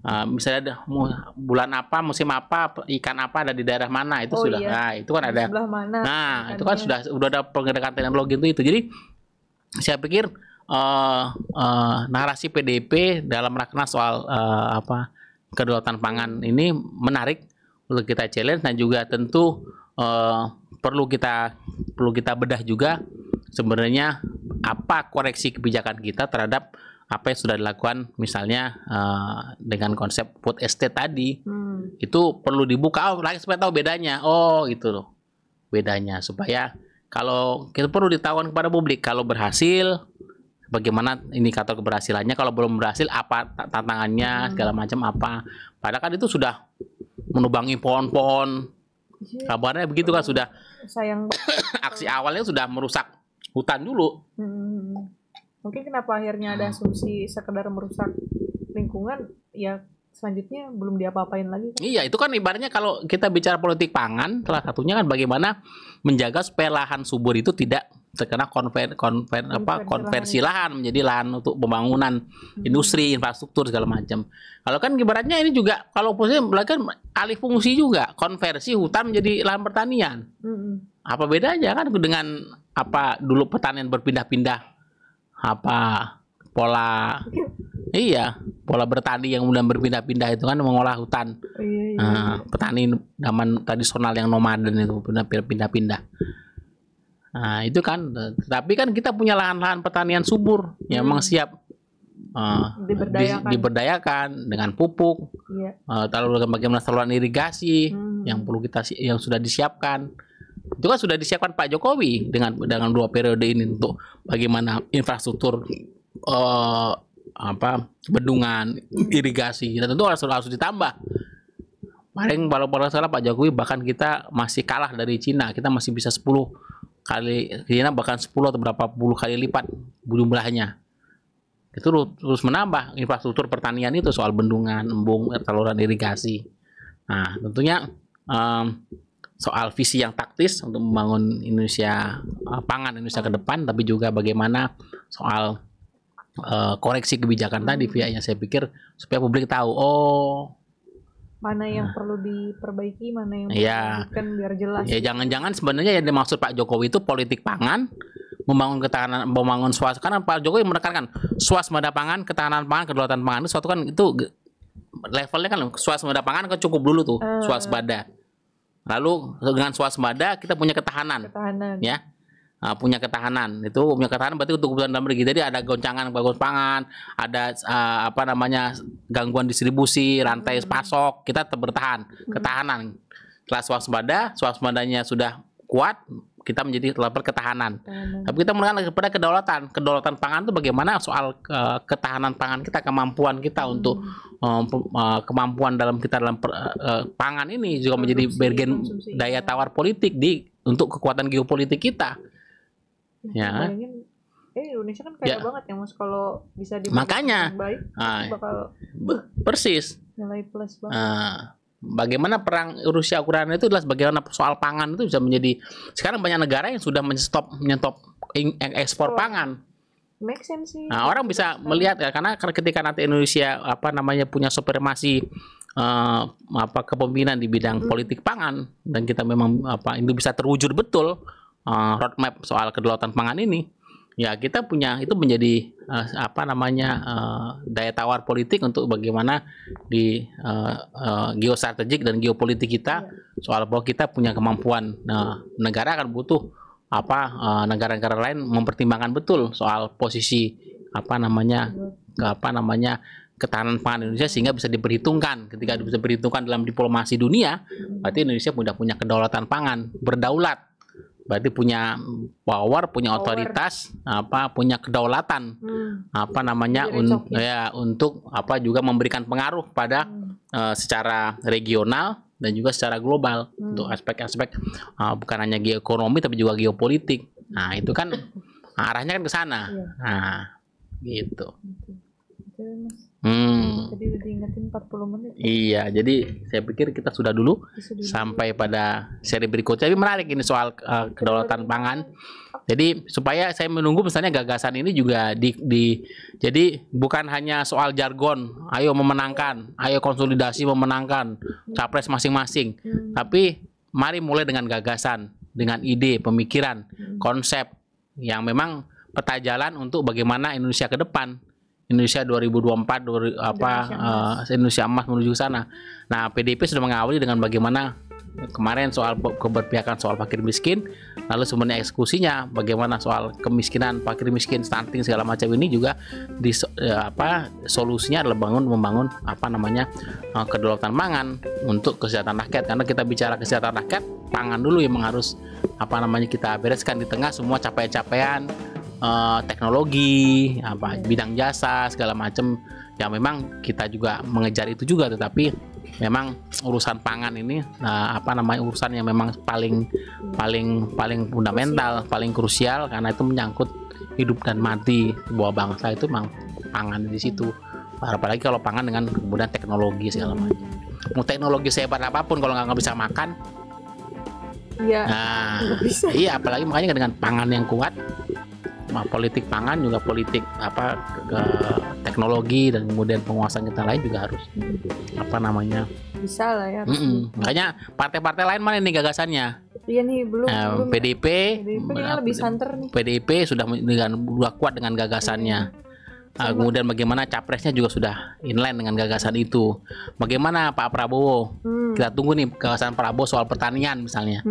Misalnya bulan apa, musim apa, ikan apa ada di daerah mana itu sudah. Nah, itu kan ada. Itu kan sudah ada pendekatan teknologi itu. Jadi saya pikir narasi PDIP dalam rakernas soal kedaulatan pangan ini menarik untuk kita challenge dan juga tentu perlu kita bedah juga sebenarnya apa koreksi kebijakan kita terhadap apa yang sudah dilakukan misalnya dengan konsep food estate tadi. Itu perlu dibuka lagi supaya tahu bedanya. Gitu loh bedanya, supaya kalau kita perlu ditahukan kepada publik kalau berhasil bagaimana indikator keberhasilannya, kalau belum berhasil apa tantangannya segala macam apa. Padahal kan itu sudah menubangi pohon-pohon, kabarnya begitu kan, sudah sayang aksi awalnya sudah merusak hutan dulu. Mungkin kenapa akhirnya ada asumsi sekedar merusak lingkungan, ya selanjutnya belum diapa-apain lagi kan? Iya, itu kan ibaratnya kalau kita bicara politik pangan, salah satunya kan bagaimana menjaga supaya lahan subur itu tidak terkena konversi lahan menjadi lahan untuk pembangunan industri, infrastruktur segala macam. Kalau kan ibaratnya ini juga kalau posisi kan alih fungsi juga, konversi hutan menjadi lahan pertanian. Apa bedanya kan dengan dulu pertanian berpindah-pindah, pola bertani yang kemudian berpindah-pindah itu kan mengolah hutan. Petani zaman tradisional yang nomaden itu pindah-pindah. Nah itu kan, tapi kan kita punya lahan-lahan pertanian subur yang memang siap diberdayakan dengan pupuk, lalu bagaimana saluran irigasi yang sudah disiapkan. Itu kan sudah disiapkan Pak Jokowi dengan 2 periode ini untuk bagaimana infrastruktur bendungan, irigasi, dan tentu harus ditambah. Paling kalau salah Pak Jokowi bahkan kita masih kalah dari Cina, kita masih bisa 10 kali, Cina bahkan 10 atau berapa puluh kali lipat jumlahnya. Itu terus menambah infrastruktur pertanian itu, soal bendungan, embung, saluran irigasi. Nah tentunya soal visi yang taktis untuk membangun pangan Indonesia ke depan, tapi juga bagaimana soal koreksi kebijakan tadi yang saya pikir supaya publik tahu mana yang perlu diperbaiki, mana yang perlu diperbaiki biar jelas. Ya jangan-jangan sebenarnya yang dimaksud Pak Jokowi itu politik pangan membangun karena Pak Jokowi menekankan swasembada pangan, ketahanan pangan, kedaulatan pangan itu suatu kan itu levelnya kan swasembada pangan kan cukup dulu tuh swasembada. Lalu dengan swasembada kita punya ketahanan. Ya. Punya ketahanan berarti untuk kebutuhan dalam negeri. Jadi ada goncangan pangan, ada gangguan distribusi, rantai pasok, kita tetap bertahan, ketahanan. Setelah swasembadanya sudah kuat, kita menjadi level ketahanan. Tapi kita melihat kepada kedaulatan pangan itu bagaimana soal ketahanan pangan kita, kemampuan kita untuk kemampuan dalam pangan ini juga menjadi bagian daya tawar politik untuk kekuatan geopolitik kita. Ya. Indonesia kan kaya banget ya Mas, kalau bisa makanya baik bakal persis nilai plus banget. Bagaimana perang Rusia Ukraina itu adalah bagaimana soal pangan itu bisa menjadi sekarang banyak negara yang sudah menyetop ekspor pangan. Make sense sih. Nah, orang bisa melihat ya, karena ketika nanti Indonesia punya supremasi kepemimpinan di bidang politik pangan dan kita memang itu bisa terwujud betul. Roadmap soal kedaulatan pangan ini, ya kita punya itu menjadi daya tawar politik untuk bagaimana di geostrategik dan geopolitik kita soal bahwa kita punya kemampuan. Negara akan butuh negara-negara lain mempertimbangkan betul soal posisi ketahanan pangan Indonesia sehingga bisa diperhitungkan. Ketika bisa diperhitungkan dalam diplomasi dunia, berarti Indonesia sudah punya kedaulatan pangan, berdaulat. Berarti punya power, punya otoritas, punya kedaulatan, untuk juga memberikan pengaruh pada secara regional dan juga secara global untuk aspek-aspek bukan hanya geoekonomi tapi juga geopolitik. Nah itu kan arahnya kan ke sana. Nah gitu. Tadi udah diingetin 40 menit. Iya, jadi saya pikir kita sudah dulu sampai pada seri berikutnya. Tapi menarik ini soal kedaulatan pangan. Jadi supaya saya menunggu misalnya gagasan ini juga jadi bukan hanya soal jargon, ayo memenangkan, ayo konsolidasi memenangkan capres masing-masing. Tapi mari mulai dengan gagasan, dengan ide, pemikiran, konsep yang memang peta jalan untuk bagaimana Indonesia ke depan. Indonesia 2024 Indonesia emas menuju ke sana. Nah, PDIP sudah mengawali dengan bagaimana kemarin soal keberpihakan soal fakir miskin, lalu sebenarnya eksekusinya bagaimana soal kemiskinan, fakir miskin, stunting segala macam ini juga solusinya adalah membangun kedaulatan pangan untuk kesejahteraan rakyat. Karena kita bicara kesejahteraan rakyat, pangan dulu yang harus kita bereskan di tengah semua capaian-capaian teknologi, bidang jasa segala macam yang memang kita juga mengejar itu juga, tetapi memang urusan pangan ini urusan yang memang paling fundamental, paling krusial karena itu menyangkut hidup dan mati sebuah bangsa. Itu memang pangan di situ. Apalagi kalau pangan dengan kemudian teknologi segala macam. Mau teknologi sehebat apapun kalau nggak bisa makan, iya apalagi makanya dengan pangan yang kuat. Politik pangan juga politik teknologi dan kemudian penguasaan kita lain juga harus bisa lah ya. Makanya partai-partai lain mana nih gagasannya? Iya nih belum. PDIP lebih santer nih. PDIP sudah kuat dengan gagasannya. Kemudian bagaimana capresnya juga sudah inline dengan gagasan itu. Bagaimana Pak Prabowo? Kita tunggu nih gagasan Prabowo soal pertanian misalnya.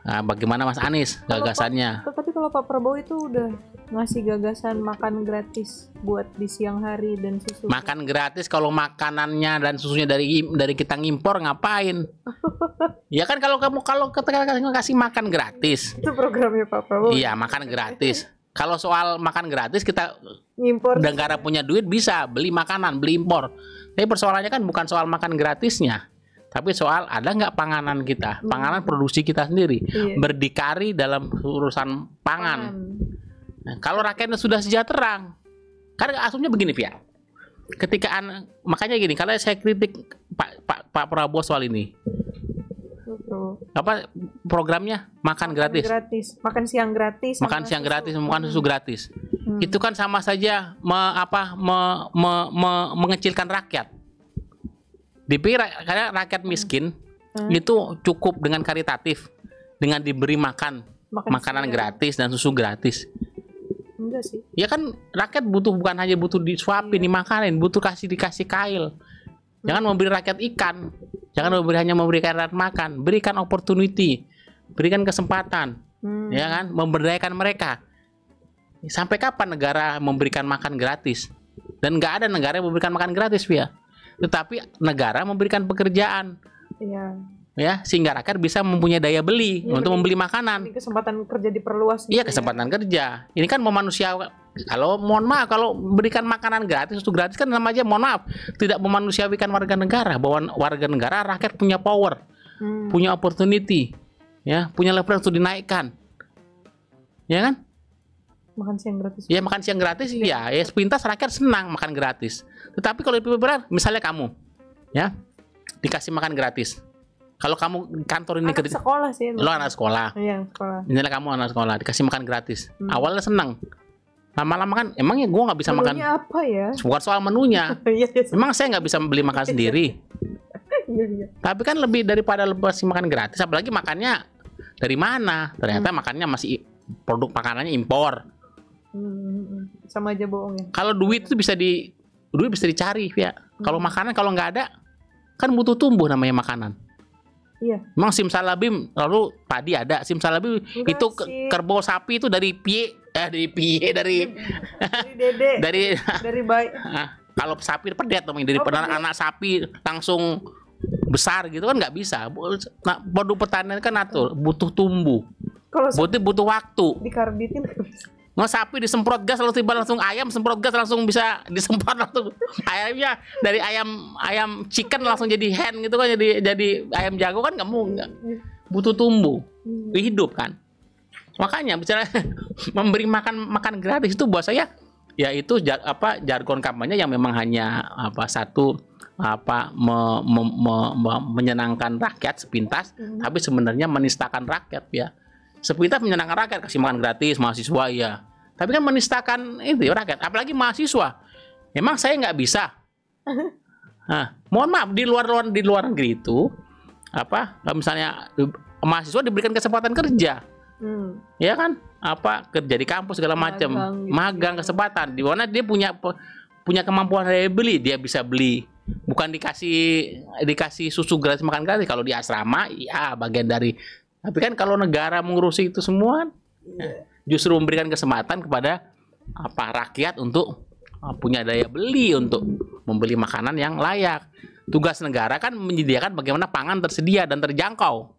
Bagaimana Mas Anies gagasannya? Tapi kalau Pak Prabowo itu udah ngasih gagasan makan gratis buat di siang hari dan susu. Makan gratis kalau makanannya dan susunya dari kita ngimpor ngapain? Ya kan kalau ketika kasih makan gratis. Itu programnya Pak Prabowo. Iya, makan gratis. Kalau soal makan gratis kita ngimpor. Negara punya duit bisa beli makanan, beli impor. Tapi persoalannya kan bukan soal makan gratisnya. Tapi soal ada nggak panganan kita, panganan produksi kita sendiri, berdikari dalam urusan pangan. Nah, kalau rakyatnya sudah sejahtera, karena asumsinya begini Pia. Makanya gini, kalau saya kritik Pak Prabowo soal ini, programnya makan gratis, makan siang gratis, makan susu gratis. Itu kan sama saja mengecilkan rakyat. Karena rakyat miskin itu cukup dengan karitatif, dengan diberi makan makanan gratis dan susu gratis? Enggak sih. Ya kan rakyat bukan hanya butuh disuapin, dimakanin, butuh dikasih kail. Jangan memberi rakyat ikan. Jangan hanya memberikan rakyat makan, berikan opportunity, berikan kesempatan. Ya kan, memberdayakan mereka. Sampai kapan negara memberikan makan gratis? Dan nggak ada negara yang memberikan makan gratis, Via. Tetapi negara memberikan pekerjaan. Iya. Ya, sehingga rakyat bisa mempunyai daya beli untuk membeli makanan. Ini kesempatan kerja diperluas. Iya, kesempatan kerja. Ini kan memanusiawi. Kalau mohon maaf, kalau berikan makanan gratis itu gratis kan namanya mohon maaf tidak memanusiawikan warga negara. Bahwa warga negara rakyat punya power, punya opportunity, ya, punya level untuk dinaikkan, ya kan? Makan siang gratis. Ya makan siang gratis, iya. Ya sepintas rakyat senang makan gratis. Tetapi kalau itu benar, misalnya kamu, ya dikasih makan gratis. Kalau kamu kantor ini kerja sekolah sih. Lo anak sekolah. Iya, sekolah. Misalnya kamu anak sekolah dikasih makan gratis. Awalnya senang. Lama-lama kan emangnya gue nggak bisa menunya makan. Apa ya? Bukan soal menunya. Emang saya nggak bisa beli makan sendiri. Iya. Tapi kan lebih daripada kasih makan gratis, apalagi makannya dari mana? Ternyata makannya masih produk makanannya impor. Sama aja bohong ya. Kalau duit itu bisa dicari ya. Kalau makanan kalau nggak ada kan butuh tumbuh namanya makanan. Iya. Emang simsalabim lalu padi ada simsalabim itu kerbau sapi itu dari dede dari bayi. Kalau sapi pedet namanya dari anak sapi langsung besar gitu kan nggak bisa. Nah, produk pertanian kan butuh tumbuh. Kalau butuh waktu. Dikarbitin nggak bisa. Nggak sapi disemprot gas lalu tiba langsung ayam semprot gas langsung bisa disemprot langsung ayamnya dari ayam chicken langsung jadi hen gitu kan jadi ayam jago kan nggak butuh tumbuh hidup kan. Makanya bicara memberi makan gratis itu buat saya ya itu jargon kampanye yang memang hanya menyenangkan rakyat sepintas tapi sebenarnya menistakan rakyat ya. Sepintas menyenangkan rakyat kasih makan gratis mahasiswa ya. Tapi kan menistakan itu ya, rakyat, apalagi mahasiswa. Emang saya nggak bisa. Nah, mohon maaf di luar negeri itu misalnya mahasiswa diberikan kesempatan kerja. Ya kan? Kerja di kampus segala macam, magang kesempatan di mana dia punya kemampuan daya beli, dia bisa beli. Bukan dikasih susu gratis makan gratis kalau di asrama ya bagian dari. Tapi kan kalau negara mengurusi itu semua justru memberikan kesempatan kepada rakyat untuk punya daya beli untuk membeli makanan yang layak. Tugas negara kan menyediakan bagaimana pangan tersedia dan terjangkau.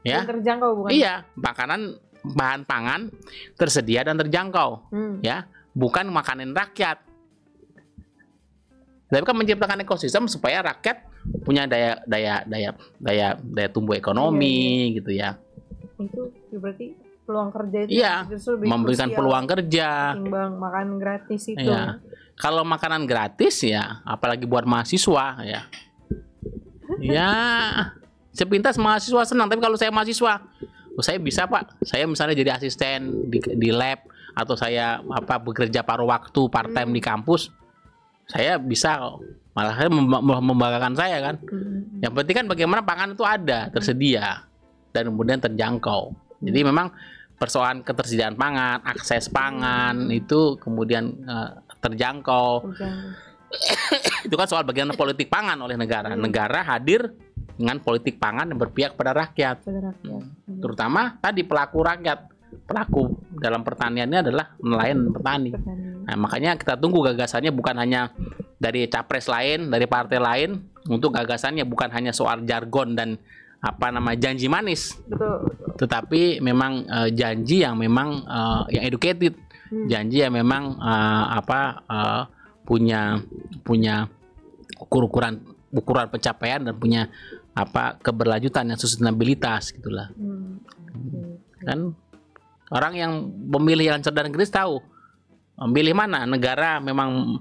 Ya. Dan terjangkau bukan? Iya, bahan pangan tersedia dan terjangkau. Ya, bukan makanan rakyat. Tapi kan menciptakan ekosistem supaya rakyat punya daya tumbuh ekonomi gitu ya. Itu berarti peluang kerja itu justru lebih memberikan peluang kerja. Ketimbang makan gratis itu. Ya. Kalau makanan gratis ya, apalagi buat mahasiswa ya. Ya, sepintas mahasiswa senang. Tapi kalau saya mahasiswa, saya bisa Pak. Saya misalnya jadi asisten di lab atau saya bekerja paruh waktu part time di kampus. Saya bisa kok. Malah saya membanggakan saya kan. Yang penting kan bagaimana pangan itu ada, tersedia dan kemudian terjangkau. Jadi memang persoalan ketersediaan pangan, akses pangan itu kemudian terjangkau. Itu kan soal bagian politik pangan oleh negara. Negara hadir dengan politik pangan yang berpihak pada rakyat. Terutama tadi pelaku rakyat. Pelaku dalam pertaniannya adalah nelayan petani. Nah, makanya kita tunggu gagasannya bukan hanya dari capres lain, dari partai lain. Untuk gagasannya bukan hanya soal jargon dan janji manis. Betul. Tetapi memang janji yang memang yang educated, janji yang memang punya ukuran pencapaian dan punya keberlanjutan yang sustainabilitas gitulah. Kan orang yang pemilih yang cerdas dan kritis tahu memilih mana negara memang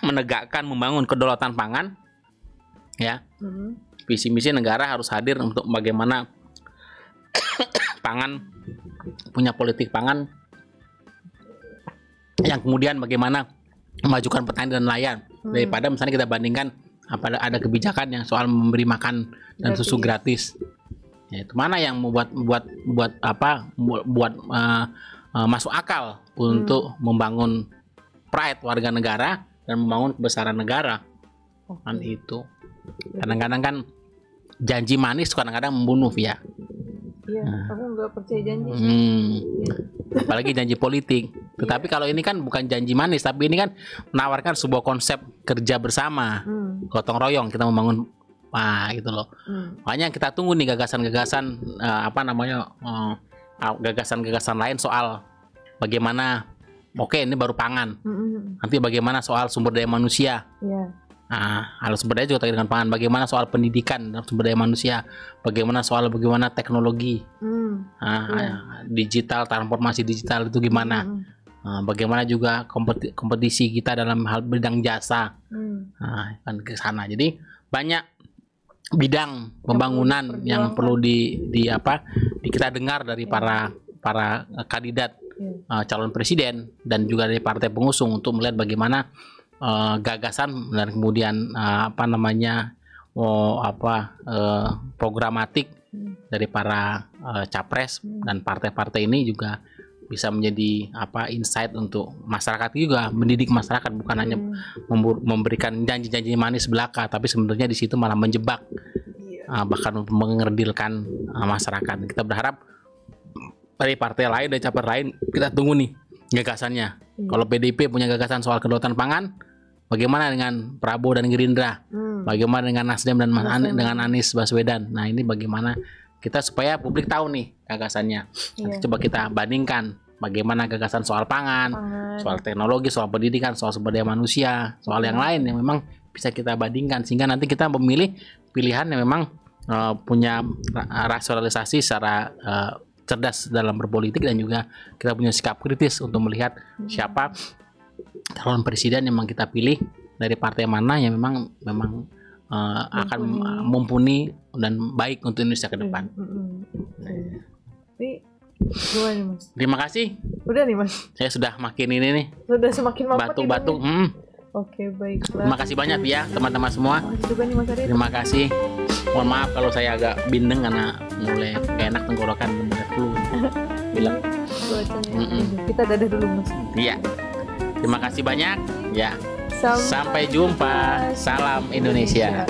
menegakkan membangun kedaulatan pangan ya. Visi misi negara harus hadir untuk bagaimana pangan punya politik pangan yang kemudian bagaimana memajukan petani dan nelayan daripada misalnya kita bandingkan ada kebijakan yang soal memberi makan dan susu gratis Ya, itu mana yang buat masuk akal untuk membangun pride warga negara dan membangun kebesaran negara. Kan itu. Kadang-kadang kan janji manis kadang-kadang membunuh ya. Iya, aku nggak percaya janji. Apalagi janji politik. Tetapi kalau ini kan bukan janji manis, tapi ini kan menawarkan sebuah konsep kerja bersama, gotong royong kita membangun, gitu loh. Makanya kita tunggu nih gagasan-gagasan gagasan-gagasan lain soal bagaimana. Oke, ini baru pangan. Nanti bagaimana soal sumber daya manusia? Hal sumber daya juga terkait dengan pangan. Bagaimana soal pendidikan dan sumber daya manusia? Bagaimana teknologi, digital, transformasi digital itu gimana? Bagaimana juga kompetisi kita dalam hal bidang jasa, kan ke sana. Jadi banyak bidang pembangunan yang perlu kita dengar dari para kandidat calon presiden dan juga dari partai pengusung untuk melihat bagaimana gagasan dan kemudian programatik dari para capres dan partai-partai ini juga bisa menjadi insight untuk masyarakat juga, mendidik masyarakat, bukan hanya memberikan janji-janji manis belaka, tapi sebenarnya di situ malah menjebak, bahkan mengerdilkan masyarakat. Kita berharap dari partai lain dan capres lain, kita tunggu nih gagasannya. Kalau PDIP punya gagasan soal kedaulatan pangan, bagaimana dengan Prabowo dan Gerindra? Bagaimana dengan Nasdem dan dengan Anies Baswedan? Nah, ini bagaimana kita supaya publik tahu nih gagasannya. Nanti coba kita bandingkan bagaimana gagasan soal pangan, soal teknologi, soal pendidikan, soal sumber daya manusia, soal yang lain yang memang bisa kita bandingkan, sehingga nanti kita memilih pilihan yang memang punya rasionalisasi secara cerdas dalam berpolitik, dan juga kita punya sikap kritis untuk melihat siapa calon presiden yang memang kita pilih dari partai mana yang memang akan mumpuni dan baik untuk Indonesia ke depan. Mas? Terima kasih. Udah nih Mas. Saya sudah makin ini nih. Sudah semakin batuk-batuk. Oke, baiklah. Terima kasih banyak ya teman-teman semua. Terima kasih juga nih Mas Arif. Terima kasih. Mohon maaf kalau saya agak bindeng karena mulai enak tenggorokan, mulai flu. Bilang. Kita dadah dulu Mas. Iya. Terima kasih banyak. Ya. Sampai jumpa. Salam Indonesia.